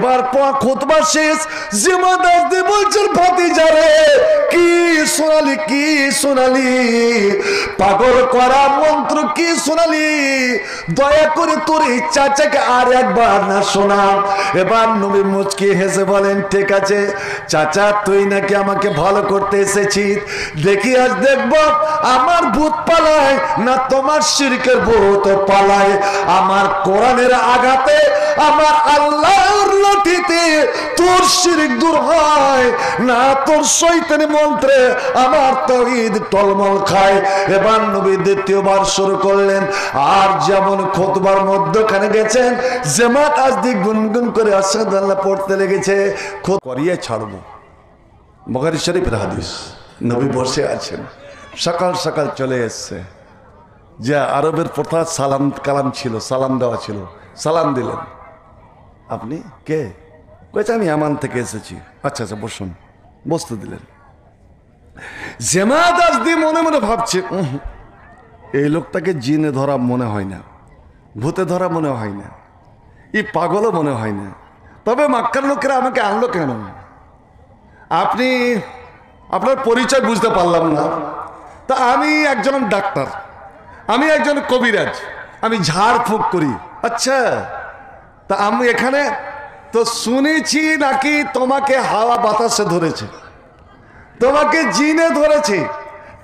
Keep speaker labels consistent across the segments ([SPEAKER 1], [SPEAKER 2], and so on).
[SPEAKER 1] এবার খুতবা শেষ, জামাত আসদি বলছেন ভাতিজা রে কি শোনালি পাগল করা মন্ত্র কি শোনালি, দয়া করে তোর এই চাচাকে আর একবার না শোনা। এবার নবী মুচকি হেসে বলেন ঠিক আছে চাচা, তুই নাকি আমাকে ভালো করতে এসেছিস, দেখি আজ দেখবো আমার ভূত পালায় না তোমার শিরকের ভূত পালায়। আমার কোরআনের আঘাতে, আমার আল্লাহর লাঠিতে তোর শিরক দূর হয় না তোর শয়তানি মন্ত্রে আমার তাওহীদ টলমল খায়। এবার নবী দ্বিতীয়বার শুরু করলেন, আর যেমন খুতবার মধ্যখানে গেছেন জামাত আসদি গুনগুন করে আশহাদু আল্লাহ পড়তে লেগেছে। করিয়ে ছাড়বো, বুখারী শরীফের হাদিস। নবী বসে আছেন, সকাল সকাল চলে এসছে, যে আরবের প্রথা সালাম কালাম ছিল, সালাম দেওয়া ছিল, সালাম দিলেন। আপনি কে? কয়েছে আমি আমান থেকে এসেছি। আচ্ছা আচ্ছা বসুন, বসতে দিলেন। জামাত আসদি মনে মনে ভাবছে এই লোকটাকে জিনে ধরা মনে হয় না, ভূতে ধরা মনে হয় না, এই পাগলও মনে হয় না, তবে মক্কার লোকেরা আমাকে আনলো কেন? আপনি আপনার পরিচয় বুঝতে পারলাম না। তা আমি একজন ডাক্তার, আমি একজন কবিরাজ, আমি ঝাড়ফুঁক করি। আচ্ছা, তা আমি এখানে তো শুনেছি নাকি তোমাকে হাওয়া বাতাসে ধরেছে, তোমাকে জিনে ধরেছে,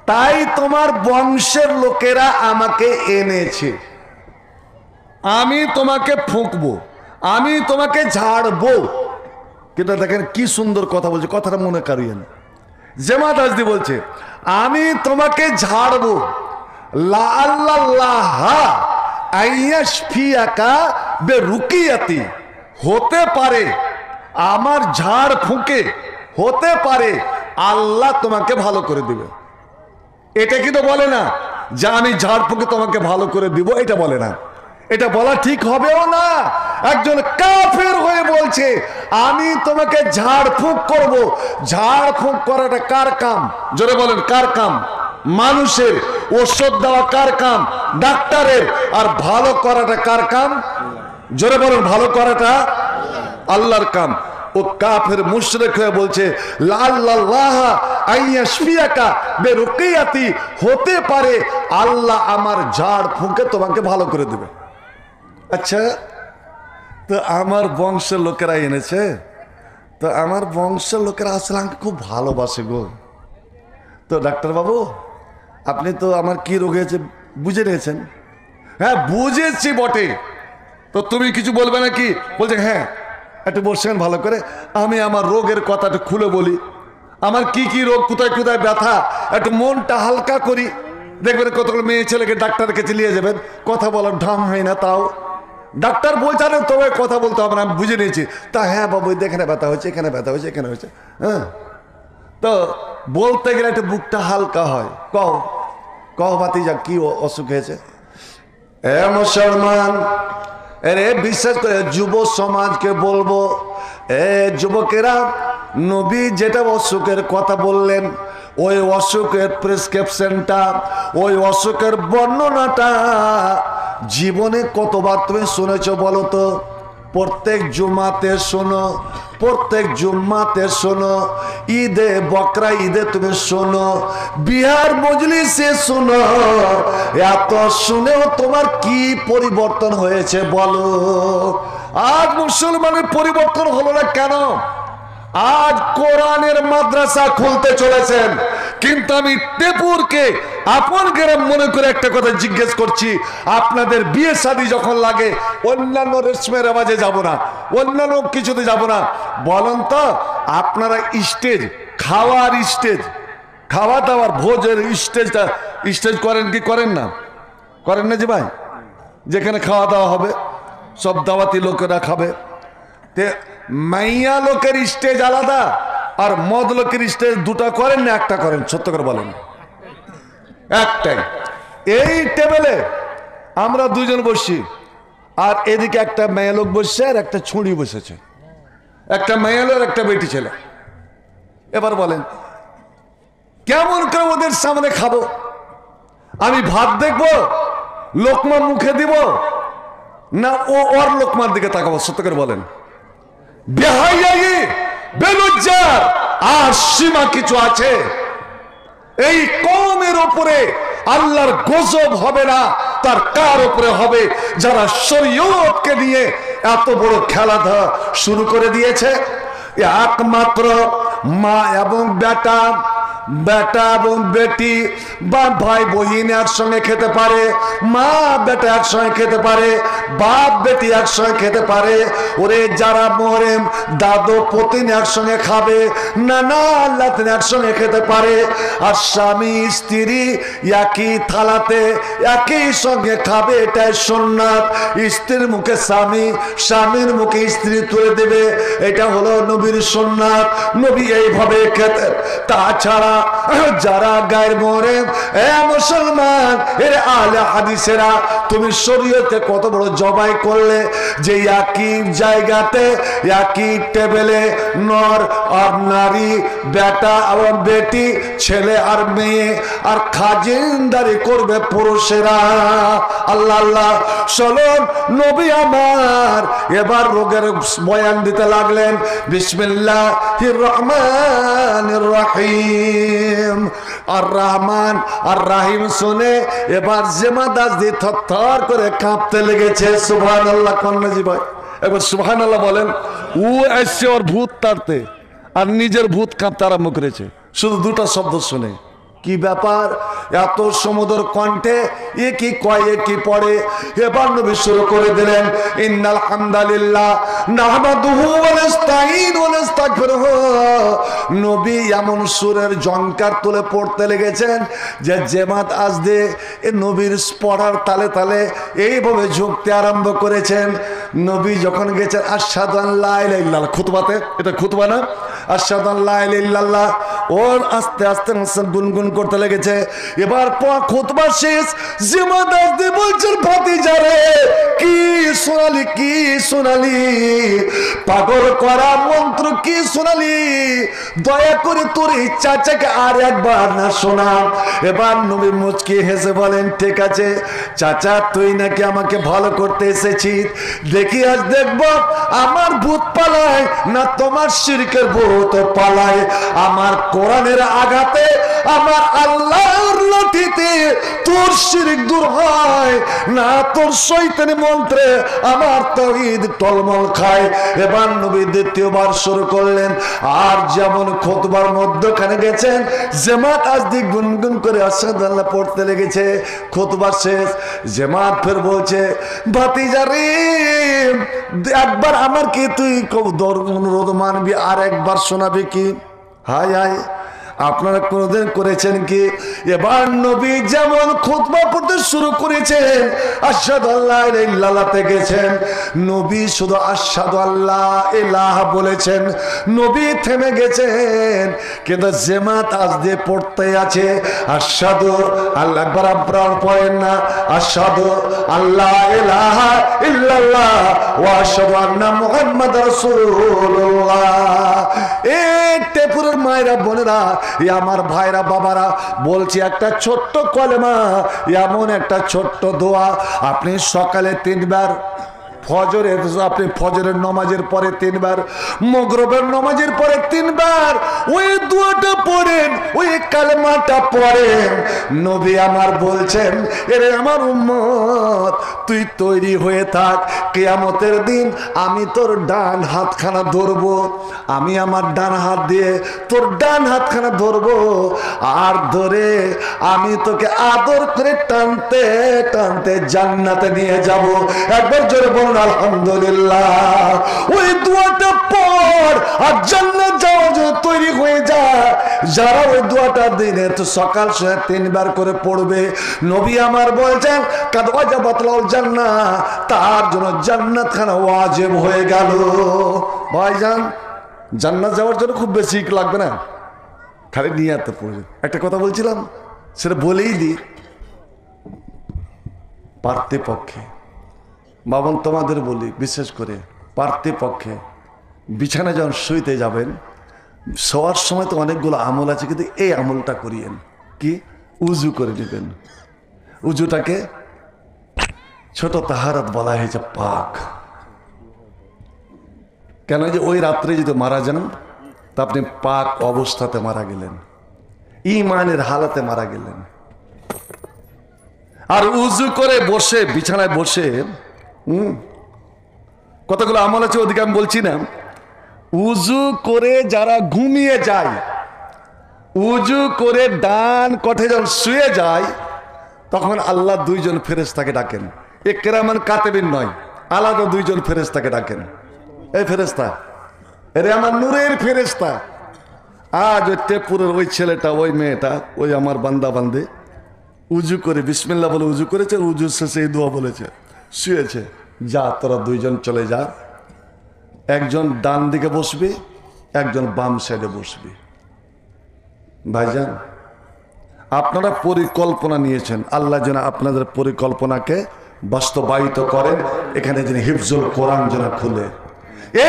[SPEAKER 1] তাই তোমার বংশের লোকেরা আমাকে এনেছে, আমি তোমাকে ফুঁকবো, আমি তোমাকে ঝাড়বো। কিন্তু দেখেন কি সুন্দর কথা বলছে, কথাটা মনে করিয়েন। জামাত আসদি বলছে আমি তোমাকে ঝাড়বো, লাআল্লাহ আইয়াশফিয়াকা বিরুকিয়াতি, হতে পারে আমার ঝাড় ফুঁকে হতে পারে আল্লাহ তোমাকে ভালো করে দিবে। এটা কিন্তু বলে না যে আমি ঝাড় ফুঁকে তোমাকে ভালো করে দিব, এটা বলে না, এটা বলা ঠিক হবেও না। একজন কাফের হয়ে বলছে আমি তোমাকে ঝাড়ফুঁক করব। ঝাড়ফুঁক করাটা কার কাম? জোরে বলেন কার কাম? মানুষের। ওষুধ দেওয়া কার কাম? ডাক্তারের। আর ভালো করাটা কার কাম? জোরে বলেন ভালো করাটা আল্লাহর কাম। ও কাফের মুশরিক হয়ে বলছে লাআল্লাহ আইয়াশফিয়াকা বিরুকিয়াতি, হতে পারে আল্লাহ আমার ঝাড় ফুঁকে তোমাকে ভালো করে দেবে। আচ্ছা, তো আমার বংশের লোকেরা এনেছে, তো আমার বংশের লোকেরা আসলে আমাকে খুব ভালোবাসে গো। তো ডাক্তার বাবু আপনি তো আমার কি রোগ হয়েছে বুঝে নিয়েছেন? হ্যাঁ বুঝেছি বটে, তো তুমি কিছু বলবে নাকি? বলছে হ্যাঁ একটু বসছেন ভালো করে, আমি আমার রোগের কথাটা খুলে বলি, আমার কি কি রোগ, কোথায় কোথায় ব্যথা, একটু মনটা হালকা করি। দেখবেন কতগুলো মেয়ে ছেলেকে ডাক্তারের কাছে নিয়ে যাবেন, কথা বলার ঢং হয় না, তাও ডাক্তার বলছেন তবে কথা বলতে হবে না, আমি বুঝে নিয়েছি। তা হ্যাঁ বাবু এখানে ব্যথা হয়েছে, এখানে ব্যথা হয়েছে, এখানে হয়েছে, হ্যাঁ তো বলতে গেলে একটু বুকটা হালকা হয়। কও কও ভাতিজা কি অসুখ হয়েছে? এ মুসলমান, এরে বিশেষ করে যুব সমাজকে বলবো, এ যুবকেরা, নবী যেটা অসুখের কথা বললেন, ওই অসুখের প্রেসক্রিপশনটা, ওই অসুখের বর্ণনাটা জীবনে কতবার তুমি শুনেছো বলো তো? প্রত্যেক জুমাতে শোনো, প্রত্যেক জুম্মাতে শোনো, ঈদে বকরা ঈদে তুমি শোনো, বিহার মজলিসে শোনো, এত শুনেও তোমার কি পরিবর্তন হয়েছে বলো? আজ মুসলমানের পরিবর্তন হলো না কেন? আজ কোরআনের মাদ্রাসা খুলতে চলেছেন, কিন্তু আমি টেপুরকে আপন গ্রাম মনে করে একটা কথা জিজ্ঞেস করছি, আপনাদের বিয়ে শাদী যখন লাগে অন্যান্য রেশমের আওয়াজে যাব না, অন্যান্য কিছুতে যাব না, বলেন তো আপনারা স্টেজ, খাওয়ার স্টেজ, খাওয়া দাওয়ার ভোজের স্টেজটা স্টেজ করেন কি করেন না? করেন না যে ভাই? যেখানে খাওয়া দাওয়া হবে সব দাওয়াতি লোকেরা খাবে, মাইয়া লোকের স্টেজ আলাদা আর মদ লোকের স্টেজ দুটা করেন না একটা করেন? সত্য করে বলেন। একটাই। এই টেবিলে আমরা দুজন বসছি, আর এদিকে একটা মেয়ে লোক বসছে আর একটা ছুঁড়ি বসেছে, একটা মেয়ে লোক একটা বেটি ছেলে। এবার বলেন কেমন করে ওদের সামনে খাবো? আমি ভাত দেখবো, লোকমা মুখে দিব, না ও ওর লোকমার দিকে তাকাবো? সত্য করে বলেন। বেহায়াই, বেলজ্জার আর সীমা কিছু আছে? এই কওমের উপরে আল্লাহর গজব হবে না, তার কার উপরে হবে? যারা শরীয়তকে নিয়ে এত বড় খেলাধুলা শুরু করে দিয়েছে। একমাত্র মা এবং বেটা, বেটা এবং বেটি বা ভাই বহিন একসঙ্গে খেতে পারে, মা বেটা একসঙ্গে খেতে পারে, বাপ বেটি একসঙ্গে খেতে পারে। ওরে যারা মরেম দাদু পতিন একসঙ্গে খাবে, নানা আল্লাহ একসঙ্গে খেতে পারে। আর স্বামী স্ত্রী একই থালাতে একই সঙ্গে খাবে, এটাই সুন্নাত। স্ত্রীর মুখে স্বামী, স্বামীর মুখে স্ত্রী তুলে দেবে, এটা হলো নবীর সুন্নাত। নবী এইভাবে খেতেন। তাছাড়া যারা গায়ের মরে, এ মুসলমান, এর আলে হাদিসেরা, তুমি শরীয়তে কত বড় জবাই করলে যে একই জায়গাতে একই টেবিলে নর আর নারী, বেটা আর বেটি, ছেলে আর মেয়ে, আর খাজিনদারি করবে পুরুষেরা। আল্লাহ আল্লাহ। চলুন নবী আমার এবার রোগের বয়ান দিতে লাগলেন। বিসমিল্লাহির রহমানির রহিম। আর রহমান আর রাহিম শুনে এবার জেমাদাস দিয়ে থরথর করে কাঁপতে লেগেছে। সুবহানাল্লাহ কন্যাজি ভাই, এবার সুবহানাল্লাহ বলেন। ও এসছে ওর ভূত তাড়তে, আর নিজের ভূত কাঁপতে আরম্ভ করেছে শুধু দুটো শব্দ শুনে। কি ব্যাপার? এত সমুদ্র কণ্ঠে এ কি কয়, এ কি পড়ে? এবার নবী শুরু করে দিলেন, ইন্নাল হামদালিল্লাহ নাহমাদুহু ওয়া নাস্তাঈনু ওয়া নাস্তাগফিরুহু। নবী এমন সুরের জঙ্কার তুলে পড়তে লেগেছেন যে জেমাত আজদে এ নবীর পড়ার তালে তালে এইভাবে ঝুঁকতে আরম্ভ করেছেন। নবী যখন গেছেন আশহাদু আল্লা ইলাহা ইল্লাল্লাহ, খুতবাতে, এটা খুতবা না, আশহাদু আল্লা ইলাহা ইল্লাল্লাহ, ওর আস্তে আস্তে গুনগুন করতে লেগেছে। এবার খুতবা শেষ, জিমাদার দিয়ে বলছেন, ভাতিজারে কি শোনালি, কি শোনালি, পাগল করা মন্ত্র কি শোনালি, দয়া করে তোর এই চাচাকে আর একবার না শোনা। এবার নবী মুচকি হেসে বলেন, ঠিক আছে চাচা, তুই নাকি আমাকে ভালো করতে এসেছিস, দেখি আজ দেখবো আমার ভূত পালায় না তোমার শিরকের ভূত পালায়। আমার কোরআনের আঘাতে, আমার আল্লাহর লাঠিতে তোর শিরক দূর হয় না তোর শয়তানি মন্ত্রে আমার তাওহীদ টলমল খায়। এবার নবী দ্বিতীয়বার শুরু করলেন। আর যেমন খুতবার মধ্যখানে গেছেন, জামাত আজদি গুনগুন করে আশহাদু আল্লাহ পড়তে লেগেছে। খুতবা শেষ, জামাত ফের বলছে, ভাতিজারে একবার আমার কি তুই অনুরোধ মানবি, আর একবার শোনাবি কি? হায় হায়, আপনারা কোনদিন করেছেন কি? এবার নবী যেমন খুতবা পড়তে শুরু করেছেন, আশহাদু আল্লা ইলাহা ইল্লাল্লাহতে গেছেন, নবী শুধু আশহাদু আল্লা ইলাহা বলেছেন, নবী থেমে গেছেন। কিন্তু জামাত আজ দিয়ে পড়তে আছে আশহাদু আল্লাহ, একবার আপনারা পড়েন না, আশহাদু আল্লা ইলাহা ইল্লাল্লাহ ওয়া আশহাদু আন্না মুহাম্মাদার রাসূলুল্লাহ। এই টেপুরের মায়েরা, বোনেরা, আমার ভাইরা, বাবারা, বলছি একটা ছোট্ট কলেমা, এমন একটা ছোট্ট দোয়া, আপনি সকালে 3 বার, ফজরের, আপনি ফজরের নামাজের পরে 3 বার, মাগরিবের নামাজের পরে 3 বার ওই দোয়াটা পড়েন, ওই কালেমাটা পড়েন। নবী আমার বলছেন, এরে আমার উম্মত, তুই তৈরি হয়ে থাক, কিয়ামতের দিন আমি তোর ডান হাতখানা ধরবো, আমি আমার ডান হাত দিয়ে তোর ডান হাতখানা ধরবো, আর ধরে আমি তোকে আদর করে টানতে টানতে জান্নাতে নিয়ে যাব। একবার জোরে বলুন আলহামদুলিল্লাহ। ওই দোয়াটা পড় আর জান্নাত যাওয়ার জন্য তৈরি হয়ে যা। যারা ওই দোয়াটা দিনে তো সকাল 3 বার করে পড়বে, নবী আমার বলছেন, কাদ ওয়াজাবাত লাহুল জান্নাহ, তার জন্য জান্নাত খানা ওয়াজিব হয়ে গেল। ভাইজান, জান্নাত যাওয়ার জন্য খুব বেশি লাগবে না, খালি নিয়াতে পড়বে। একটা কথা বলছিলাম, সেটা বলেই দিই, পারতপক্ষে বাবন তোমাদের বলি, বিশেষ করে পারতপক্ষে বিছানা যখন শুইতে যাবেন, শোয়ার সময় তো অনেকগুলো আমল আছে, কিন্তু এই আমলটা করিয়েন। কি? উজু করে নেবেন। উজুটাকে ছোট তাহারাত বলা হয়েছে, পাক। কেন যে ওই রাত্রে যদি মারা যান তা আপনি পাক অবস্থাতে মারা গেলেন, ইমানের হালাতে মারা গেলেন। আর উজু করে বসে বিছানায় বসে কতগুলো আমল আছে ওদিকে আমি বলছি না। উজু করে যারা ঘুমিয়ে যায়, উজু করে ডান কঠে যখন শুয়ে যায়, তখন আল্লাহ দুইজন ফেরেশতাকে ডাকেন। এ কেরামান কাতেবিন নয়, আলাদা দুইজন ফেরেশতাকে ডাকেন। এই ফেরেশতা, এরে আমার নূরের ফেরেশতা। আজ ওই টেপুরের ওই ছেলেটা, ওই মেয়েটা, ওই আমার বান্দা বান্দে উজু করে বিসমিল্লাহ বলে উজু করেছে, উজু শেষে এই দোয়া বলেছে, শুয়েছে। যা তোরা দুইজন চলে যা, একজন ডান দিকে বসবি, একজন বাম সাইডে বসবি। ভাইজান, আপনারা পরিকল্পনা নিয়েছেন, আল্লাহ যেন আপনাদের পরিকল্পনাকে বাস্তবায়িত করেন। এখানে যেন হিফজুল কোরআন যেন খুলে,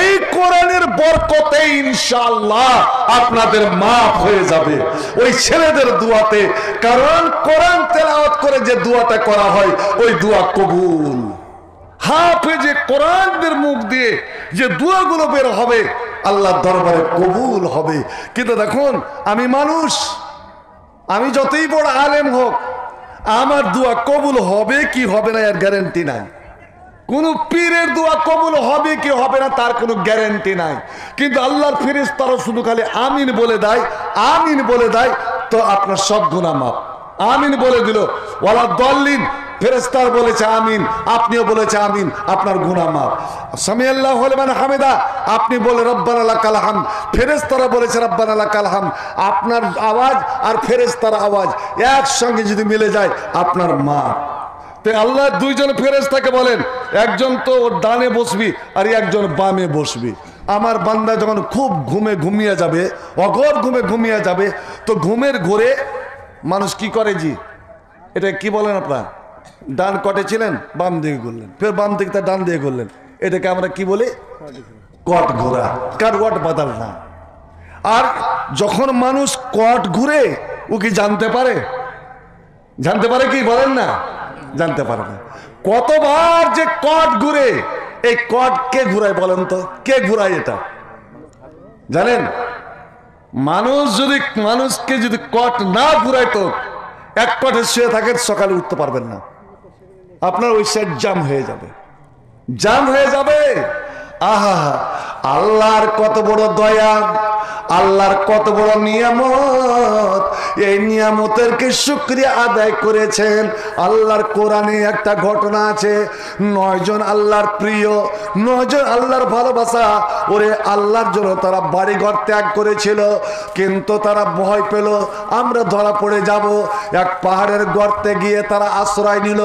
[SPEAKER 1] এই কোরআনের বরকতে ইনশাআল্লাহ আপনাদের মাফ হয়ে যাবে ওই ছেলেদের দুয়াতে। কারণ কোরআন তেলাওয়াত করে যে দুয়াটা করা হয় ওই দুয়া কবুল। হাফেজে কোরআনদের মুখ দিয়ে যে দুয়াগুলো বের হবে আল্লাহর দরবারে কবুল হবে। কিন্তু দেখুন, আমি মানুষ, আমি যতই বড় আলেম হোক, আমার দোয়া কবুল হবে কি হবে না এর গ্যারান্টি নাই। কোন পীরের দোয়া কবুল হবে কি হবে না তার কোনো গ্যারান্টি নাই। কিন্তু আল্লাহর ফেরেশতারা শুধু খালি আমিন বলে দেয়, আমিন বলে দেয়, তো আপনার সব গুনাহ মাফ। আমিন বলে দিল, ওয়ালা দল্লিন, ফেরেশতারা বলেছে আমিন, আপনিও বলেছে আমিন, আপনার গুনাহ মাফ। সামিআল্লাহু লিমান হামিদা, আপনি বলে রব্বানা লাকাল হামদ, ফেরেশতারা বলেছে রব্বানা লাকাল হামদ। আপনার আওয়াজ আর ফেরেশতার আওয়াজ একসঙ্গে যদি মিলে যায় আপনার মাফ। তো আল্লাহ দুইজন ফেরেশতাকে বলেন, একজন তো ডানে বসবি আর একজন বামে বসবি। আমার বান্দা যখন খুব ঘুমিয়ে যাবে, অঘোর ঘুমিয়ে যাবে, তো ঘুমের ঘোরে মানুষ কি করে জি, এটা কি বলেন আপনারা? ডান কটে ছিলেন, বাম দিকে ঘুরলেন, ফের বাম দিকে তার ডান দিকে ঘুরলেন, এটাকে আমরা কি বলি? কট ঘোরা, কারওয়াট বাদাল না। আর যখন মানুষ কট ঘুরে ও কি জানতে পারে? জানতে পারে কি বলেন না? জানতে পারে না। কতবার যে কট ঘুরে, এই কট কে ঘুরায় বলেন তো? কে ঘুরায় এটা জানেন? মানুষকে যদি কট না ঘুরাইতো, এক কটে শুয়ে থাকে, সকালে উঠতে পারবেন না, আপনার ওই সাইড জাম হয়ে যাবে, জাম হয়ে যাবে। আহা, আল্লাহর কত বড় দয়া, আল্লাহর কত বড় নিয়ামত। এই নিয়ামতের কি শুকরিয়া আদায় করেছেন? আল্লাহর কোরআনে একটা ঘটনা আছে, 9 জন আল্লাহর প্রিয়, 9 জন আল্লাহর ভালোবাসা, ওরে আল্লাহর জন্য তারা বাড়িঘর ত্যাগ করেছিল, কিন্তু তারা ভয় পেল আমরা ধরা পড়ে যাব। এক পাহাড়ের গর্তে গিয়ে তারা আশ্রয় নিল,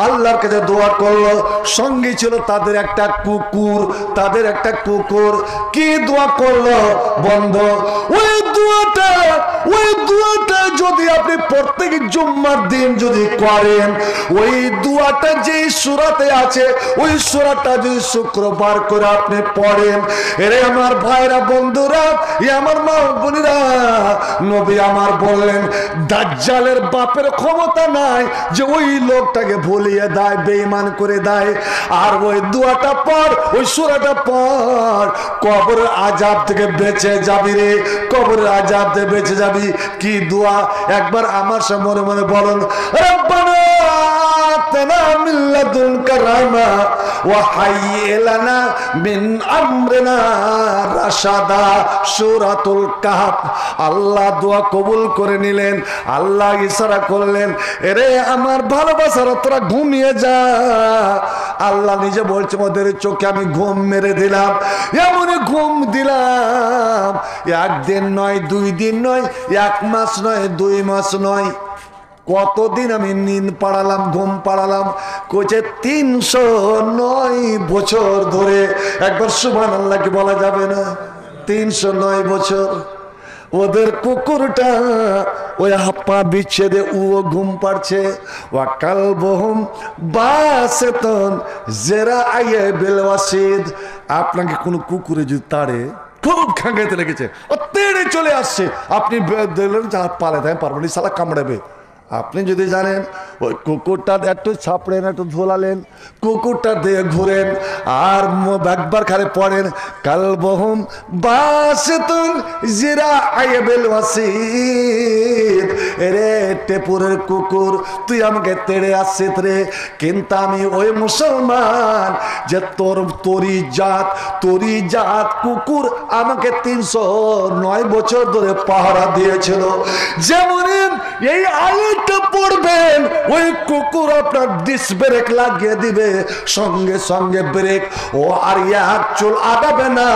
[SPEAKER 1] আল্লাহর কাছে দোয়া করলো। সঙ্গে ছিল তাদের একটা কুকুর, তাদের একটা কুকুর। কি দোয়া করলো বন্ধু? ওই দুয়াটা যদি আপনি প্রত্যেক জুম্মার দিন যদি করেন, ওই দুয়াটা যে সূরাতে আছে, ওই সূরাটা যদি শুক্রবার করে আপনি পড়েন, এরে আমার ভাইরা, বন্ধুরা, আমার মা বোনেরা, নবী আমার বললেন, দাজ্জালের বাপের ক্ষমতা নাই যে ওই লোকটাকে ভুলিয়ে দেয়, বেঈমান করে দেয়। আর ওই দুয়াটা পড়, ওই সূরাটা পড়, কবর আযাব থেকে বেঁচে যাবি রে, কবর আযাব থেকে বেঁচে যাবি। কি দোয়া একবার আমার সামনে মনে মনে বলুন, রব্বানা আতিনা মিন লাদুনকা রাহমা ওয়া হাইয়্ লানা মিন আমরিনা রাশাদা। সূরাতুল কাহফ। আল্লাহ দোয়া কবুল করে নিলেন। আল্লাহ ইশারা করলেন, এরে আমার ভালোবাসার, তোরা ঘুমিয়ে যা। আল্লাহ নিজে বলছে, ওদের চোখে আমি ঘুম মেরে দিলাম, এমনই ঘুম দিলাম, 1 দিন নয়, 2 দিন নয়, 1 মাস নয়, 2 মাস নয়, কতদিন আমি নিন পাড়ালাম, ঘুম পাড়ালাম, কোচে 309 বছর ধরে। একবার সুবহানাল্লাহ কি বলা যাবে না? 309 বছর। ওদের কুকুরটা ওই হাপ্পা বিচ্ছেদে ও ঘুম পাড়ছে। ওয়াকাল বহুম বাসেতন জেরা আয়ে বিল ওয়াসিদ। আপনাকে কোনো কুকুরে যদি তাড়ে, খুব খাঙ্গাইতে লেগেছে, ও তেড়ে চলে আসছে, আপনি দেখলেন যে হাত পালে দেয়, পারবেন সালা কামড়াবে, আপনি যদি জানেন ওই কুকুরটা একটু ছাপড়েন, একটু ধোলালেন, কুকুরটা দিয়ে ঘুরেন আর একবার খালি পড়েন কালবহুম বাসিতুন জিরাআইবিল ওয়াসিদ। রে টেপুরের কুকুর, তুই আমাকে তেড়ে আসছিস রে, কিন্তু আমি ওই মুসলমান যে তোরই জাত কুকুর আমাকে 309 বছর ধরে পাহারা দিয়েছিল। যেমন এই আয়াতটা পড়বেন, ওই কুকুর আপনার ডিস ব্রেক লাগিয়ে দিবে, সঙ্গে সঙ্গে ব্রেক ও আর এক চুল আগাবে না।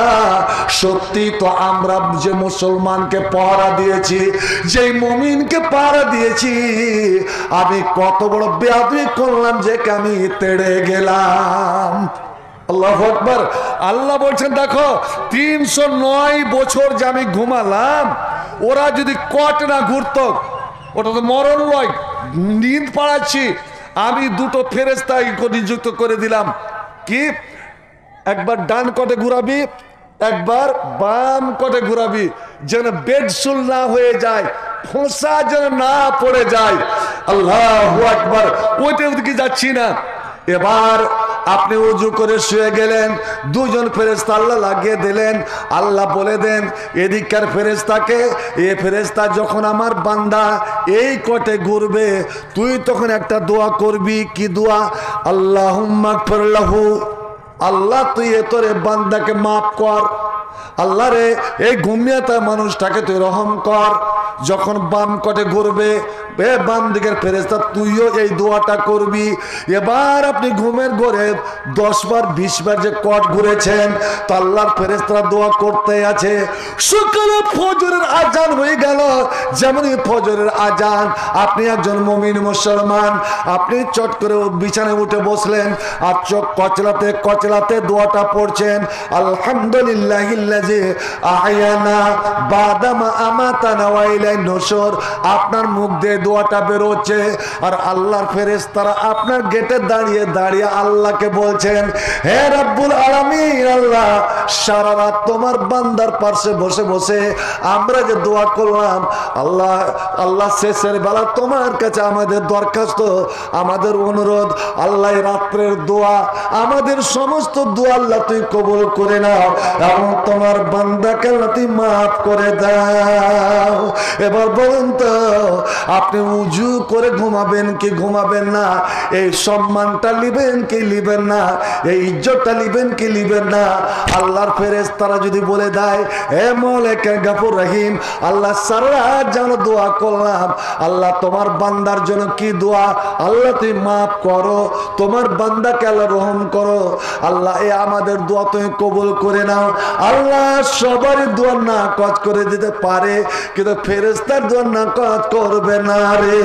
[SPEAKER 1] সত্যি তো আমরা যে মুসলমানকে পাহারা দিয়েছি, যে মুমিনকে পাহারা দিয়েছি, আমি কত বড় বেয়াদবি করলাম যে আমি তেড়ে গেলাম। আল্লাহু আকবার। আল্লাহ বলছেন দেখো 309 বছর যে আমি ঘুমালাম, ওরা যদি কট না ঘুরত, ওটা তো মরণ লয়, নিন্দ পাড়াচ্ছি। আমি দুটো ফেরেশতা নিযুক্ত করে দিলাম, কি একবার ডান কটে ঘুরাবি, একবার বাম কটে ঘুরাবি, যেন বেডসুল না হয়ে যায়, ফোঁসা যেন না পড়ে যায়। আল্লাহু আকবার। ওইটা ওদিকে যাচ্ছি না। এবার আপনি উজু করে শুয়ে গেলেন, দুজন ফেরেশতা আল্লাহ লাগিয়ে দিলেন। আল্লাহ বলে দেন এদিককার ফেরেশতাকে, এ ফেরেশতা যখন আমার বান্দা এই কটে ঘুরবে, তুই তখন একটা দোয়া করবি। কি দোয়া? আল্লাহুম্মা গফির লাহু, আল্লাহ তুই তোরে বান্দাকে মাফ কর। আল্লাহ রে এই ঘুমিয়াতা মানুষটাকে তুই রহম কর। যখন বাম কটে ঘুরবে, বাম দিকের ফেরেশতা তুইও এই দোয়াটা করবি। এবার আপনি ঘুমের ঘরে 10 বার 20 বার যে কট ঘুরেছেন, তো আল্লাহর ফেরেশতারা দোয়া করতে আছে। সকালে ফজরের আজান হয়ে গেল, যেমনই ফজরের আজান, আপনি একজন মুমিন মুসলমান, আপনি চট করে বিছানায় উঠে বসলেন আর চোখ কচলাতে কচলাতে দোয়াটা পড়ছেন, আলহামদুলিল্লাহিল্লাযী আহয়ানা বাদামা আমাতানা ওয়া ইলাইহিন নুশুর। আপনার মুখ দিয়ে দোয়াটা বেরোচ্ছে, আর আল্লাহর ফেরেশতারা আপনার গেটে দাঁড়িয়ে দাঁড়িয়ে আল্লাহকে বলছেন, হে রব্বুল আলামিন, আল্লাহ সারা রাত তোমার বান্দার পাশে বসে বসে আমরা যে দোয়া করলাম, আল্লাহ শেষের বেলা তোমার কাছে আমাদের দরখাস্ত, আমাদের অনুরোধ, আল্লাহ রাত্রের দোয়া, আমাদের সমস্ত দোয়া আল্লাহ তুই কবুল করে নাও এবং তোমার বান্দাকে আল্লাহ তুই মাফ করে দাও। এবার বলুন তো, আপনি উজু করে ঘুমাবেন কি ঘুমাবেন না? এই সম্মানটা লিবেন কি লিবেন না? এই ইজ্জতটা লিবেন কি লিবেন না? আল্লাহর ফেরেশতারা যদি বলে দেয়, হে মালিকে গফুর রহিম, আল্লাহ সারা যেন দোয়া করলাম, আল্লাহ তোমার বান্দার জন্য কি দোয়া, আল্লাহ তুই মাফ করো, তোমার বান্দাকে আল্লাহ রহম করো, আল্লাহ এ আমাদের দোয়া তুমি কবুল করে নাও। আল্লাহ সবারই দোয়া না কাজ করে দিতে পারে, কিন্তু ফেরেশতার দোয়া না কাজ করবে না রে।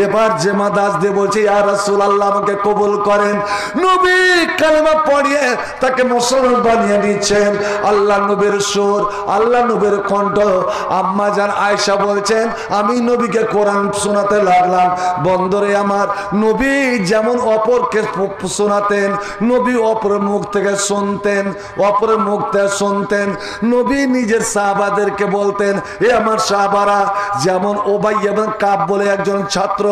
[SPEAKER 1] এবার জেমা দাস দিয়ে বলছে, ইয়া রাসূলুল্লাহ আমাকে কবুল করেন। নবী কালেমা পড়িয়ে তাকে মুসলমান বানিয়ে নিচ্ছেন। আল্লাহ নবীর সুর, আল্লাহ নবীর কণ্ঠ। আম্মা জান আয়েশা বলছেন, আমি নবীকে কোরআন শোনাতে লাগলাম। বন্ধুরে আমার, নবী যেমন অপরকে শোনাতেন, নবী অপরের মুখ থেকে শুনতেন, অপরের মুখ থেকে শুনতেন। নবী নিজের সাহাবাদেরকে বলতেন, এ আমার সাহাবারা, যেমন ওবাই এবং কাব বলে একজন ছাত্র,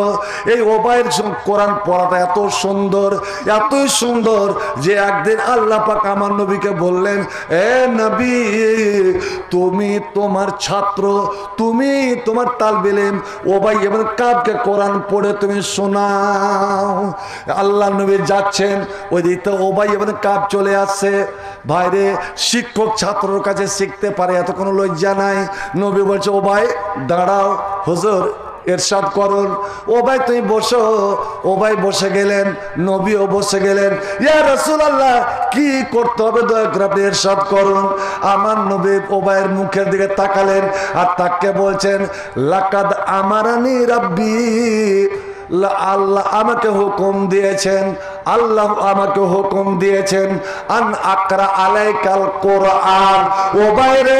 [SPEAKER 1] এই ওবাইয়ের কোরআন পড়াটা এত সুন্দর, এতই সুন্দর যে একদিন আল্লাহ পাক আমার নবীকে বললেন, এ নবী, তুমি তোমার ছাত্র, তুমি তোমার তালবে ইলম ওবাই এবং কাবকে কোরআন পড়ে তুমি শোনাও। আল্লাহ নবী যাচ্ছেন, ওই দিকটা ওবাই এবং কাব চলে আসছে। ভাইরে, শিক্ষক ছাত্রর কাছে শিখতে পারে, এত কোনো লজ্জা নাই। নবী বলছে, ওবাই দাঁড়াও, হুজুর ইরশাদ করুন। ও ভাই তুমি বসো। ও ভাই বসে গেলেন, নবীও বসে গেলেন। ইয়া রাসূলুল্লাহ, কি করতে হবে দয়া করে আপনি ইরশাদ করুন। আমার নবী ও ভাইয়ের মুখের দিকে তাকালেন আর তাকে বলছেন, লাকাদ আমারানি রাব্বি, আল্লাহ আমাকে হুকুম দিয়েছেন, আল্লাহ আমাকে হুকুম দিয়েছেন, আন আকরা আলাইকাল কোরআন। ও বাইরে,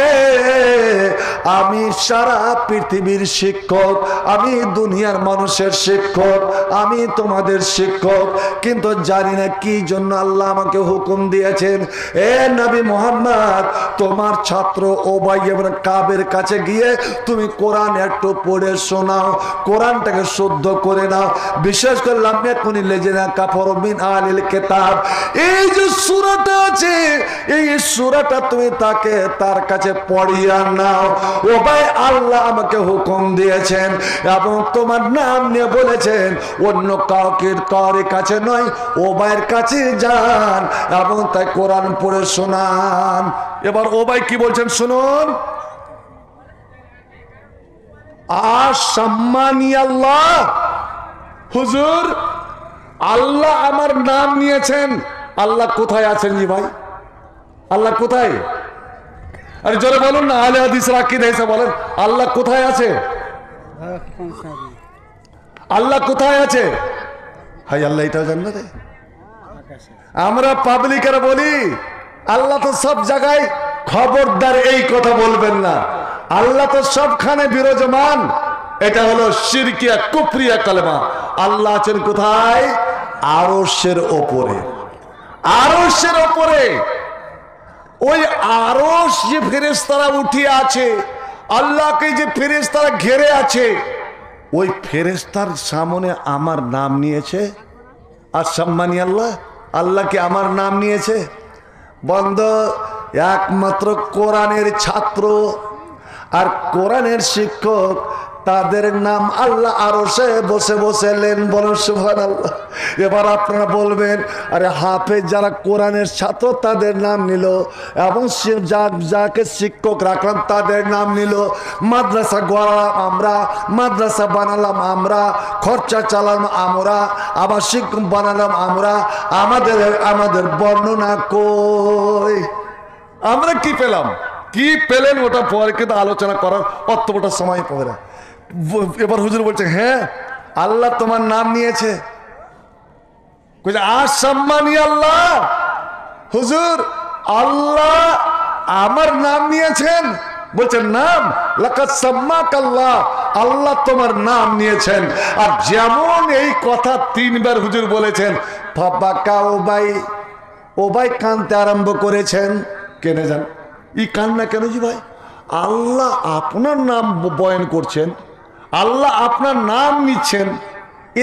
[SPEAKER 1] আমি সারা পৃথিবীর শিক্ষক, আমি দুনিয়ার মানুষের শিক্ষক, আমি তোমাদের শিক্ষক, কিন্তু জানি না কি জন্য আল্লাহ আমাকে হুকুম দিয়েছেন, এ নবী মুহাম্মদ তোমার ছাত্র উবাই ইবনে কাবের কাছে গিয়ে তুমি কোরআন একটু পড়ে শোনাও, কোরআনটাকে শুদ্ধ করে নাও। বিশেষ করে লাম ইয়াকুনি লাযিনা কাফারু মিন আহলিল কিতাব, এই যে সূরাটা আছে এই সূরাটা তুমি তার কাছে পড়িয়ে নাও। ও ভাই আল্লাহ আমাকে হুকুম দিয়েছেন এবং তোমার নাম নিয়ে বলেছেন অন্য কারোর কাছে নয়, ও ভাইয়ের কাছে যান এবং তাই কোরআন পড়ে শোনান। এবার ও ভাই কি বলছেন শুনুন। সম্মানী আল্লাহ, হুজুর আল্লাহ আমার নাম নিয়েছেন, আল্লাহ কোথায় আছেন জি ভাই? আল্লাহ কোথায়? আরে জোরে বলুন না, আহলে হাদিসের আকীদা এসে বলেন আল্লাহ কোথায় আছে? আল্লাহ কোথায় আছে? হাই আল্লাহ এটাও জান না রে। আমরা পাবলিকেরা বলি আল্লাহ তো সব জায়গায়, খবরদার এই কথা বলবেন না, আল্লাহ তো সবখানে বিরাজমান। এটা হলো শিরকিয়া কুফরিয়া কালেমা। আল্লাহ আছেন কোথায়? আরশের ওপরে। আরশের ওপরে ওই আরশ যে ফেরেশতারা উঠে আছে, আল্লাহকে যে ফেরেশতারা ঘিরে আছে, ওই ফেরেশতার সামনে আমার নাম নিয়েছে। আর সম্মানী আল্লাহ, আল্লাহকে আমার নাম নিয়েছে। বন্ধ, একমাত্র কোরআনের ছাত্র আর কোরআনের শিক্ষক, তাদের নাম আল্লাহ আরশে বসে বসে লেন। বলুন সুবহানাল্লাহ। এবার আপনারা বলবেন আরে হাফেজ যারা কোরআনের ছাত্র তাদের নাম নিল এবং যাকে শিক্ষক রাখলাম তাদের নাম নিল, মাদ্রাসা গড়ালাম আমরা, মাদ্রাসা বানালাম আমরা, খরচা চালালাম আমরা, আবার শিক্ষক বানালাম আমরা, আমাদের বর্ণনা কই? আমরা কি পেলাম? কি পেলেন ওটা পরে কিন্তু আলোচনা করার অতটা সময় পড়ে না। এবার হুজুর বলছে হ্যাঁ আল্লাহ তোমার নাম নিয়েছে। সম্মানী আল্লাহ, হুজুর আল্লাহ আমার নাম নিয়েছেন? বলছেন নাম? লাকাদ সাম্মাক আল্লাহ, আল্লাহ তোমার নাম নিয়েছেন। আর যেমন এই কথা 3 বার হুজুর বলেছেন, ফাবাকা ওবাই কাঁদতে আরম্ভ করেছেন। কেনে যান ই কান্না কেন জি ভাই? আল্লাহ আপনার নাম বয়ান করছেন, আল্লাহ আপনার নাম নিচ্ছেন,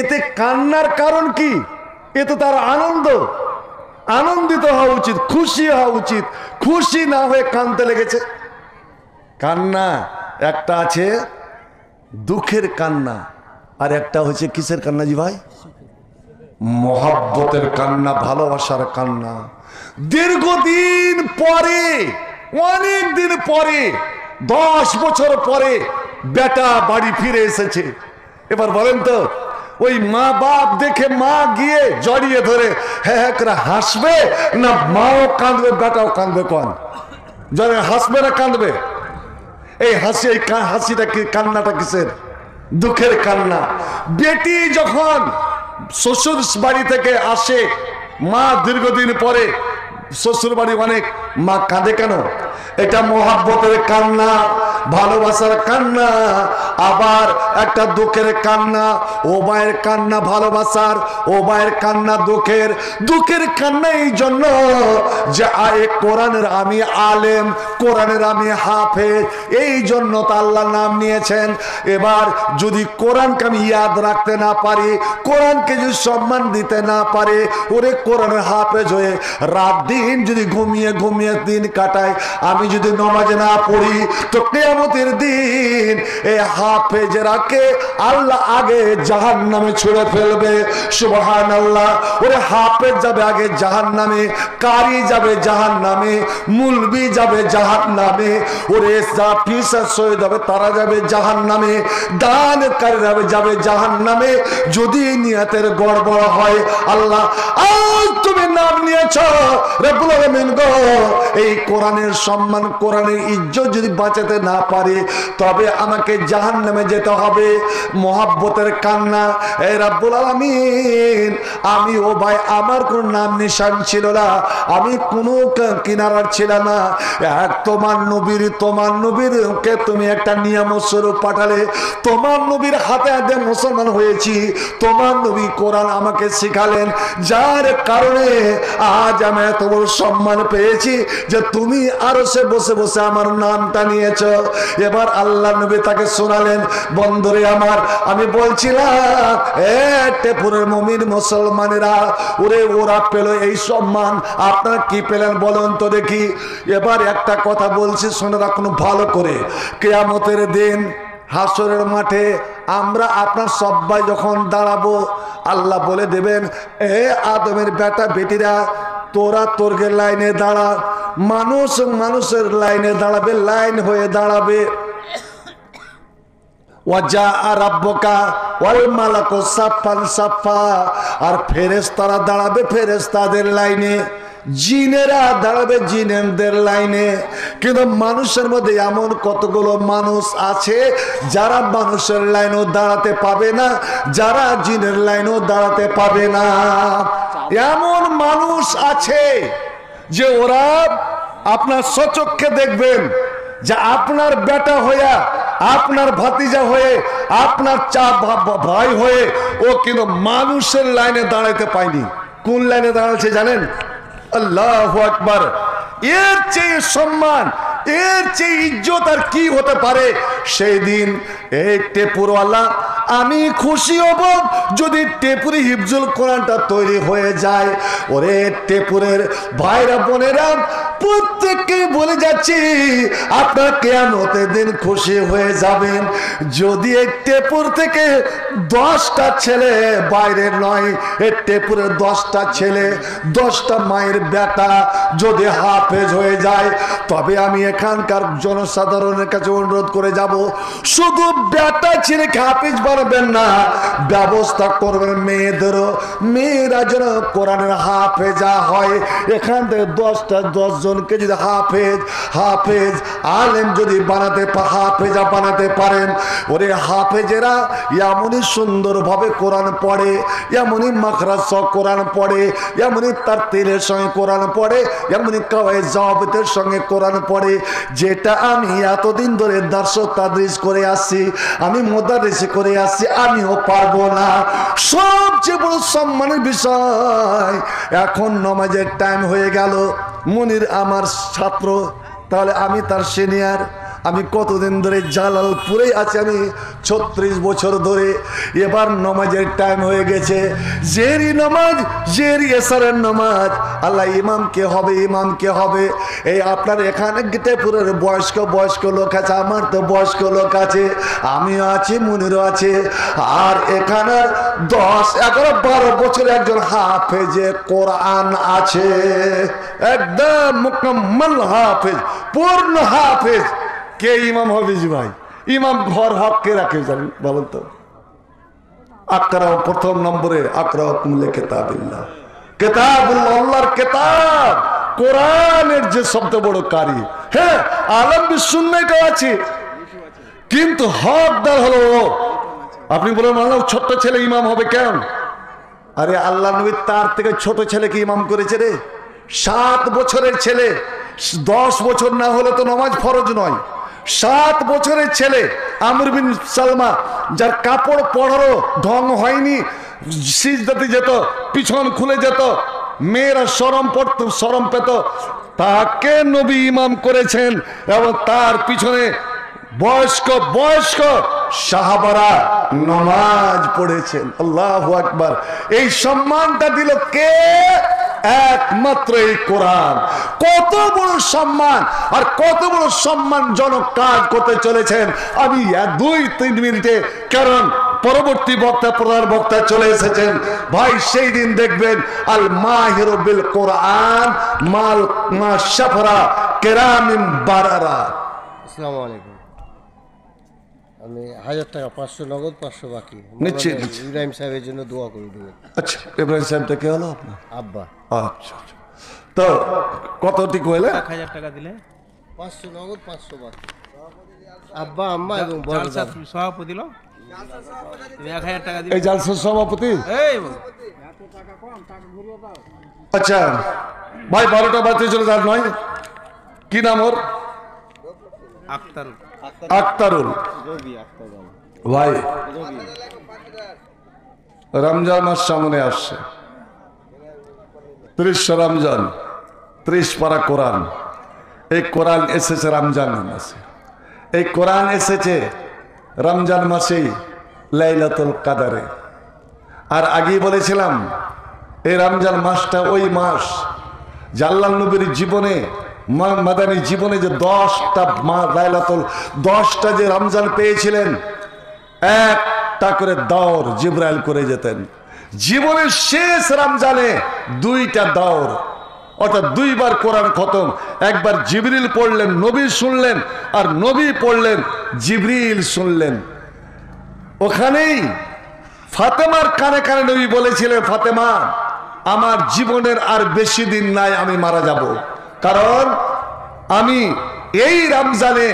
[SPEAKER 1] এতে কান্নার কারণ কি? এতে তার আনন্দিত হওয়া উচিত, খুশি হওয়া উচিত। খুশি না হয়ে কাঁদতে লেগেছে। কান্না একটা আছে দুঃখের কান্না, আর একটা হচ্ছে কিসের কান্না জি ভাই? মহব্বতের কান্না, ভালোবাসার কান্না। দীর্ঘদিন পরে, অনেক দিন পরে, 10 বছর পরে বেটা বাড়ি ফিরে এসেছে। এবার বলেন তো ওই মা বাপ দেখে মা গিয়ে জড়িয়ে ধরে হ্যাঁ করে হাসবে না মাও কাঁদবে বেটাও কাঁদবে? কোন জনে হাসবে না কাঁদবে? এই হাসিটা কি, কান্নাটা কিসের? দুঃখের কান্না। বেটি যখন শ্বশুর বাড়ি থেকে আসে, মা দীর্ঘদিন পরে শ্বশুর বাড়ি, অনেক মা কাঁদে কেন? এটা মহব্বতের কান্না, ভালোবাসার কান্না। আবার একটা দুঃখের কান্না, ও মায়ের কান্না ভালোবাসার, ও মায়ের কান্না দুঃখের কান্না। এই জন্য যে কোরআনের আমি আলেম, কোরআনের আমি হাফেজ, এই জন্য তো আল্লাহ নাম নিয়েছেন। এবার যদি কোরআনকে আমি ইয়াদ রাখতে না পারি, কোরআনকে যদি সম্মান দিতে না পারে, ওরে কোরআনের হাফেজ হয়ে রাত দিন যদি ঘুমিয়ে দিন কাটাই, আমি যদি নামাজ না পড়ি, তো কিয়ামতের দিন এই হাফেজরাকে আল্লাহ আগে জাহান্নামে ছুঁড়ে ফেলবে। সুবহানাল্লাহ। ওরে হাফেজ যাবে আগে জাহান্নামে, কারি যাবে জাহান্নামে, মুলবি যাবে জাহান্নামে, ওরে হাফিজ শহীদ হবে তারা যাবে জাহান্নামে, দানকারীরা যাবে জাহান্নামে। যদি নিয়তের গড়বড় হয়, আল্লাহ আজ তুমি নাম নিয়েছ রব্বুল আলামিন গো, এই কোরআনের সম্মান, কোরআনের ইজ্জত যদি বাঁচাতে না পারি, তবে আমাকে জাহান্নামে যেতে হবে। মোহাব্বতের কান্না। এই রব্বুল আলামিন, আমি ও ভাই, আমার কোন নাম নিশান ছিল না, আমি কোনো কিনারার ছিল না। এক তোমার নবীরকে তুমি একটা নিয়ামত স্বরূপ পাঠালে, তোমার নবীর হাতে হাতে মুসলমান হয়েছি, তোমার নবী কোরআন আমাকে শিখালেন, যার কারণে আজ আমি এত বড় সম্মান পেয়েছি যে তুমি আরো সে বসে বসে আমার নামটা নিয়েছ। এবার আল্লাহ নবী তাকে শোনালেন, বন্ধুরে আমার, আমি বলছিলাম টেপুরের মুমিন মুসলমানেরা, ওরা পেল এই সম্মান, আপনারা কি পেলেন বলুন তো দেখি। এবার একটা কথা বলছি, শুনে রাখুন ভালো করে। কিয়ামতের দিন হাসরের মাঠে আমরা আপনার সবাই যখন দাঁড়াবো, আল্লাহ বলে দেবেন, এ আদমের বেটা বেটিরা, তোরা তোরগের লাইনে দাঁড়া। মানুষ মানুষের লাইনে দাঁড়াবে, লাইন হয়ে দাঁড়াবে। আর ফেরেশতারা দাঁড়াবে ফেরেশতাদের লাইনে, জিনেরা দাঁড়াবে জিনেদের লাইনে। কিন্তু মানুষের মধ্যে এমন কতগুলো মানুষ আছে যারা মানুষের লাইনও দাঁড়াতে পাবে না, যারা জিনের লাইনও দাঁড়াতে পাবে না। এমন মানুষ আছে যে ওরা আপনার সচক্ষে দেখবেন যে আপনার বেটা হয়ে, আপনার ভাতিজা হয়ে, আপনার ভাই হয়ে ও কিন্তু মানুষের লাইনে দাঁড়াতে পায়নি। কোন লাইনে দাঁড়াচ্ছে জানেন? আল্লাহু আকবার। এর চেয়ে সম্মান, এর চেয়ে ইজ্জত আর কি হতে পারে? সেই দিন এই টেপুরওয়ালা, আমি খুশি হব যদি টেপুরি হিফজুল কোরআনটা তৈরি হয়ে যায়। ওরে টেপুরের ভাইরা বোনেরা, প্রত্যেককে বলে যাচ্ছি, আপনার কিয়ামতের দিন খুশি হয়ে যাবেন যদি এই টেপুর থেকে 10টা ছেলে, বাইরের নয়, এই টেপুরের 10টা ছেলে, 10টা মায়ের বেটা যদি হাফেজ হয়ে যায়, তবে আমি এখানকার জনসাধারণের কাছে অনুরোধ করে যাব, শুধু বেটা ছেলেকে হাফেজ বানাবেন না, ব্যবস্থা করবেন মেয়েদেরও, মেয়েরা যেন কোরআনের হাফেজা হয়। এখান থেকে 10 জনকে যদি হাফেজ আলেম যদি হাফেজা বানাতে পারেন, ওরে হাফেজেরা এমনই সুন্দরভাবে কোরআন পড়ে, এমনই মাখরাজ সহ কোরআন পড়ে, এমনই তার তেলের সঙ্গে কোরআন পড়ে, এমনই কাওয়ায়েদ জাওয়াবিতের সঙ্গে কোরআন পড়ে, যেটা আমি এতদিন ধরে দার্স তাদরিস করে আসছি, আমি মুদারিস করে আসছি, আমিও পারবো না। সবচেয়ে বড় সম্মানের বিষয়, এখন নামাজের টাইম হয়ে গেল। মনির আমার ছাত্র, তাহলে আমি তার সিনিয়র। আমি কতদিন ধরে জালালপুরে আছি, আমি 36 বছর ধরে। এবার নামাজের টাইম হয়ে গেছে, জেরি নামাজ, জেরি এসারের নামাজ। আল্লাহ ইমামকে হবে। এই আপনার এখানে টেপুরের বয়স্ক লোক আছে, আমার তো বয়স্ক লোক আছে, আমিও আছি, মুনিরও আছে। আর এখানে 10, 11, 12 বছর একজন হাফেজে কোরআন আছে, একদম মুকাম্মাল হাফেজ, পূর্ণ হাফেজ। কে ইমাম হবে জি ভাই? ইমাম ঘর হক কে রাখে জানেন বলেন তো? আকরাও, প্রথম নম্বরে আকরাউকুম লিকিতাবিল্লাহ, কিতাবুল্লাহ, আল্লাহর কিতাব কোরআনের যে শব্দ বড় কারি। হ্যাঁ, আলম বিসুন্নাহটা আছে, কিন্তু হকদার হলো আপনি বলেন মানব ছোট্ট ছেলে ইমাম হবে কেন? আরে আল্লাহ নবী তার থেকে ছোট ছেলেকে ইমাম করেছে রে। 7 বছরের ছেলে, 10 বছর না হলে তো নামাজ ফরজ নয়। 7 বছরের ছেলে আমর বিন সালমা, যার কাপড় পরারও ঢং হয়নি, সিজদাতে যেত, পিছন খুলে যেত, মেয়েরা শরম পেত, তাকে নবী ইমাম করেছেন। এবং তার পিছনে বয়স্ক সাহাবারা নামাজ পড়েছেন। আল্লাহু আকবার। এই সম্মানটা দিল কে? একমাত্র এই কোরআন। কত বড় সম্মান, আর কত বড় সম্মানজনক কাজ করতে চলেছেন আমি 2-3 মিনিটে, কারণ পরবর্তী প্রধান বক্তা চলে এসেছেন ভাই। সেই দিন দেখবেন আল মাহিরু বিল কোরআন মা শাফরা কিরামিন বারারা।
[SPEAKER 2] আসসালামু আলাইকুম। আমি 1000 টাকা, 500 নগদ, 500 বাকি
[SPEAKER 1] নিচ্ছি।
[SPEAKER 2] ইব্রাহিম সাহেবের জন্য দোয়া করে দেবেন।
[SPEAKER 1] আচ্ছা, ইব্রাহিম সাহেবটা কে হলো আপনার?
[SPEAKER 2] আব্বা।
[SPEAKER 1] আচ্ছা, তো তো কতটি কইলে?
[SPEAKER 3] 1000 টাকা দিলে
[SPEAKER 2] 500 নগদ 500 বাকি। আব্বা আম্মা এবং বড়
[SPEAKER 3] জালসা
[SPEAKER 2] দাদা।
[SPEAKER 3] সভাপতি দিল তুমি 1000 টাকা দিলে।
[SPEAKER 1] এই জালসার সভাপতি।
[SPEAKER 3] এই
[SPEAKER 1] আচ্ছা ভাই 12টা বাজতে চলে যার নয়, কি নাম ওর?
[SPEAKER 3] আক্তার
[SPEAKER 1] আক্তারুল।
[SPEAKER 2] রবি আক্তার
[SPEAKER 1] ভাই
[SPEAKER 2] রবি।
[SPEAKER 1] রমজান মাস সামনে আসছে, 30 রমজান, 30 পারা কোরআন। এই কোরআন এসেছে রমজান মাসে, এই কোরআন এসেছে রমজান মাসেই লাইলাতুল কাদারে। আর আগেই বলেছিলাম এই রমজান মাসটা ওই মাস যে আল্লাহ নবীর জীবনে মাদানী জীবনে যে 10টা লাইলাতুল 10টা যে রমজান পেয়েছিলেন, একটা করে দৌড় জিবরাইল করে যেতেন। জীবনের শেষ রমজানে 2টা দৌড়, অর্থাৎ 2বার কোরআন খতম। একবার জিবরিল পড়লেন, নবী শুনলেন, আর নবী পড়লেন, জিবরিল শুনলেন। ওখানেই ফাতেমার কানে কানে নবী বলেছিলেন, ফাতেমা আমার জীবনের আর বেশি দিন নাই, আমি মারা যাব, কারণ আমি এই রমজানে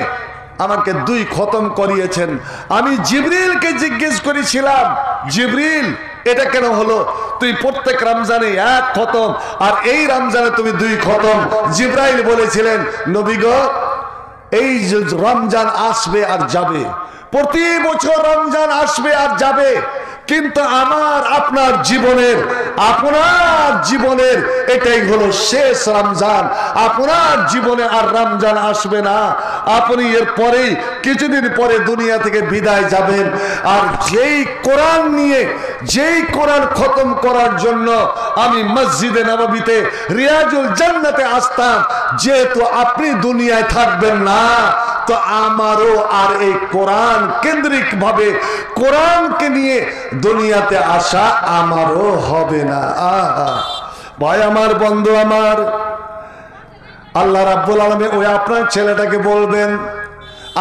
[SPEAKER 1] আমাকে 2 খতম করিয়েছেন। আমি জিবরিলকে জিজ্ঞেস করেছিলাম, জিবরিল এটা কেন হলো? তুই প্রত্যেক রমজানে 1 খতম, আর এই রমজানে তুমি 2 খতম। জিবরাইল বলেছিলেন, নবী গো এই যে রমজান আসবে আর যাবে, প্রতি বছর রমজান আসবে আর যাবে, কিন্তু আমার আপনার জীবনের এটাই হলো শেষ রমজান। আপনার জীবনে আর রমজান আসবে না, আপনি এর পরেই কিছুদিন পরে দুনিয়া থেকে বিদায় যাবেন। আর যেই কোরআন নিয়ে, যেই কোরআন খতম করার জন্য আমি মসজিদে নববীতে রিয়াজুল জান্নাতে আসতাম, যেহেতু আপনি দুনিয়ায় থাকবেন না, তো আমারও আর এই কোরআন কেন্দ্রিক ভাবে কোরআনকে নিয়ে দুনিয়াতে আসা আমারও হবে না। আহা ভাই আমার, বন্ধু আমার, আল্লাহ রাব্বুল আলামিন ওই আপনার ছেলেটাকে বলবেন,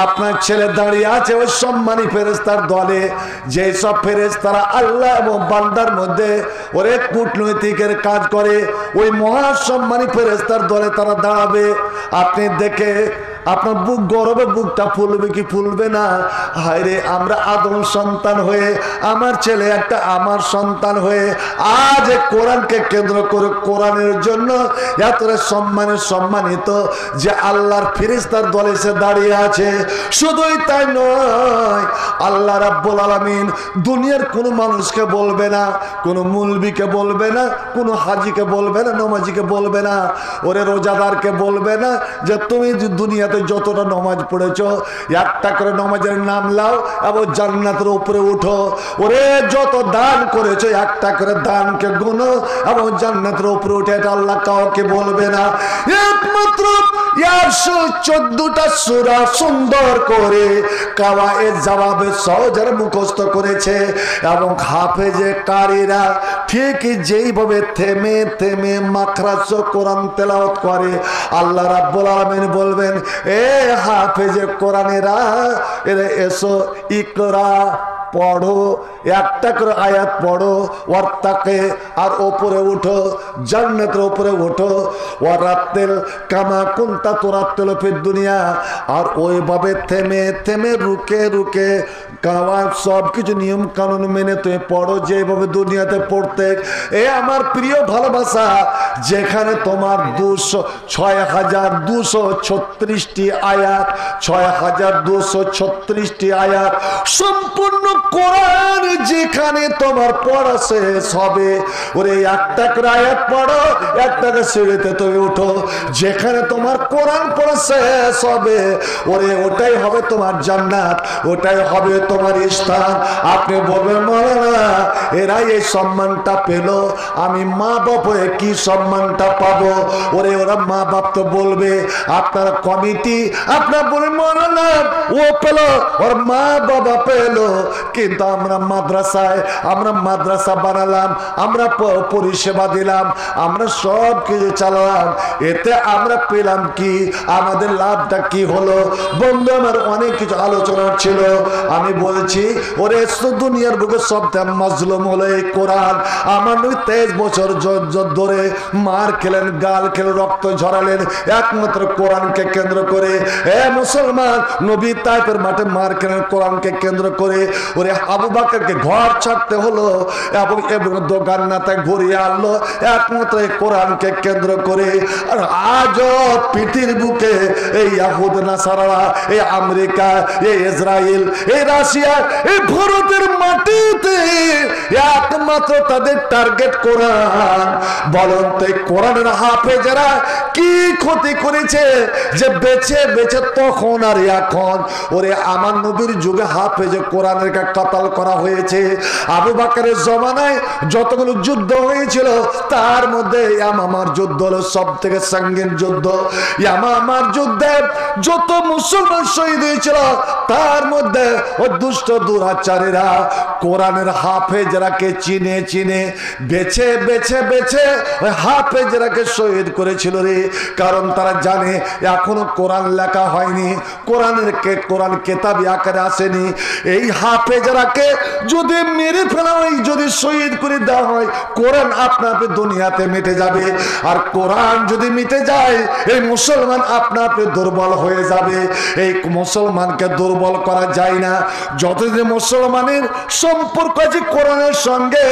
[SPEAKER 1] আপনার ছেলে দাঁড়িয়ে আছে ওই সম্মানী ফেরেশতার দলে, যে সব ফেরেশতারা আল্লাহ এবং বান্দার মধ্যে ওরে কূটনৈতিকের কাজ করে, ওই মহাসম্মানী ফেরেশতার দলে তারা দাঁড়াবে। আপনি দেখে আপনার বুক গৌরবে বুকটা ফুলবে কি ফুলবে না? হায়রে আমরা আদম সন্তান হয়ে, আমার ছেলে একটা আমার সন্তান হয়ে আজ কোরআনকে কেন্দ্র করে কোরআনের জন্য এতটা সম্মানিত যে আল্লাহর ফেরেশতার দলে সে দাঁড়িয়ে আছে। শুধুই তাই নয়, আল্লাহ রাব্বুল আলামিন দুনিয়ার কোনো মানুষকে বলবে না, কোনো মুলবিকে বলবে না, কোনো হাজিকে বলবে না, নমাজিকে বলবে না, ওরে রোজাদারকে বলবে না যে তুমি দুনিয়াতে যতটা নমাজ পড়েছো একটা করে নমাজের নাম লাও এবং জান্নাতের উপরে উঠো। ওরে যত দান করেছো একটা করে দানকে গুনো এবং জান্নাতের উপরে উঠে, এটা আল্লাহ কাউকে বলবে না। একমাত্র 114টা সূরা সুন্দর করে কাওয়ায়েদ জবাবে সহজের মুখস্থ করেছে এবং হাফেজে কারীরা ঠিক যেইভাবে থেমে থেমে মাখরাজ কোরআন তেলাওয়াত করে, আল্লাহ রাব্বুল আলামিন বলবেন, এ হাফেজে কোরআনেরা এরা এসো, ইকরা পড়ো, একটা করে আয়াত পড়ো, ওয়ার্তাকে আর ওপরে উঠো, জান্নাতের উপরে উঠো, ওয়ারাত্তিল কামা কুনতা তুরাত্তিল ফিদ দুনিয়া। আর ওইভাবে থেমে থেমে রুকে রুকে কাওয়ার সব কিছু নিয়ম কানুন মেনে তুমি পড়ো যেভাবে দুনিয়াতে পড়তে। এ আমার প্রিয় ভালোবাসা, যেখানে তোমার 6236টি আয়াত, 6236টি আয়াত সম্পূর্ণ কোরআন যেখানে তোমার পড়া শেষ হবে, ওরে একটা করে আয়াত পড়ো, একটা করে সিঁড়িতে তুমি উঠো, যেখানে তোমার কোরআন পড়া শেষ হবে, ওরে ওটাই হবে তোমার জান্নাত, ওটাই হবে তোমার স্থান। আপনি বলবেন, মাওলানা এরাই এই সম্মানটা পেল, আমি মা বাপ হয়ে কি সম্মানটা পাবো? ওরে ওরা মা বাপ তো বলবে, আপনার কমিটি আপনার বলেন মাওলানা ও পেল, ওর মা বাবা পেল, কিন্তু আমরা মাদ্রাসা বানালাম, আমরা পরিষেবা দিলাম, আমরা সব কিছু চালালাম, এতে আমরা পেলাম কি? আমাদের লাভটা কি হলো? বন্ধু আমার অনেক কিছু আলোচনা ছিল, আমি বলছি ওরে দুনিয়ার বুকে সবচেয়ে মাজলুম হলো এই কোরআন। আমার 23 বছর ধরে মার খেলেন, গাল খেলেন, রক্ত ঝরালেন একমাত্র কোরআনকে কেন্দ্র করে। এ মুসলমান, নবী তাইফের মাঠে মার খেলেন কোরআনকে কেন্দ্র করে। ওরে আবু বকরকে ঘর ছাড়তে হলো এবং দোকান না তাই ঘুরিয়ে আনলো একমাত্র কোরআনকে কেন্দ্র করে। আর আজও পৃথিবীর বুকে এই ইহুদ নাসারা, এই আমেরিকা, এই ইসরায়েল, এই রাশিয়া, এই ভারতের মাটিতে একমাত্র তাদের টার্গেট কোরআন। বলুন তো এই কোরআনের হাফেজরা কি ক্ষতি করেছে যে বেছে বেছে তখন আর এখন? ওরে আমার নবীর যুগে হাফেজে কোরআনের কাতাল করা হয়েছে। আবু বকরের জমানায় যতগুলো যুদ্ধ হয়েছিল তার মধ্যে ইয়ামামার যুদ্ধ হলো সব থেকে সঙ্গীন যুদ্ধ। ইয়ামামার যুদ্ধে যত মুসলমান শহীদ হয়েছিল তার মধ্যে ও দুষ্ট দুরাচারীরা কোরআনের হাফেজরাকে চিনে চিনে বেছে বেছে বেছে ওই হাফেজরাকে শহীদ করেছিল রে। কারণ তারা জানে এখনো কোরআন লেখা হয়নি, কোরআন কেতাবি আকারে আসেনি। এই হাফেজরাকে যদি মেরে ফেলা হয়, যদি শহীদ করে দেওয়া হয়, কোরআন আপনা আপনি দুনিয়াতে মিটে যাবে। আর কোরআন যদি মিটে যায় এই মুসলমান আপনা আপনি দুর্বল হয়ে যাবে। এই মুসলমানকে দুর্বল করা যায় না। যতদিন মুসলমানের সম্পর্ক আছে কোরআনের সঙ্গে,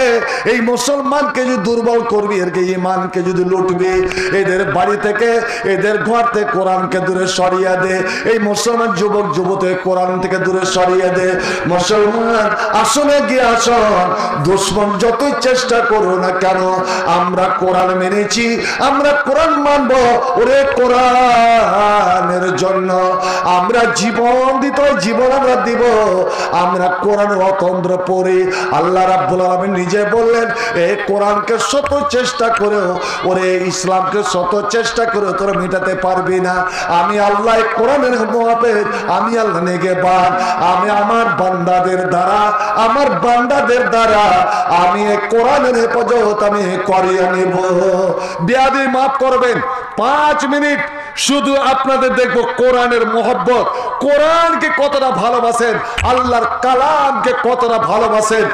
[SPEAKER 1] এই মুসলমানকে যদি দুর্বল করবি, এর ইমানকে যদি লুটবি, এদের বাড়ি থেকে এদের ঘর থেকে কোরআনকে দূরে সরিয়ে দে। এই মুসলমান যুবক যুবতী কোরআন থেকে দূরে সরিয়ে দে। মুসলমান আসনে গিয়ে আসন, দুশ্মন যতই চেষ্টা করো না কেন, আমরা কোরআন মেনেছি, আমরা কোরআন মানব। ওরে কোরআনের জন্য আমরা জীবন দিতে হয়, জীবন আমরা দিব। আমরা কোরআনের অতন্ত্র পড়ি। আল্লাহ রাব্বুল আলামিন নিজে বললেন এই কোরআনকে শত চেষ্টা করেও, ওরে ইসলামকে শত চেষ্টা করে তোরা মেটাতে পারবি না। আমি আল্লাহ কোরআনের মুহাফেজ, আমি আল্লাহ নেগেবান। আমি আমার বান্দাদের দ্বারা আমি কোরআনের হেফাজত আমি করিয়ে নেব। বিয়াদি মাফ করবেন, 5 মিনিট শুধু আপনাদের দেখবো কোরআনের মোহব্বত, কোরআনকে কতটা ভালোবাসেন, আল্লাহর কালামকে কতটা ভালোবাসেন।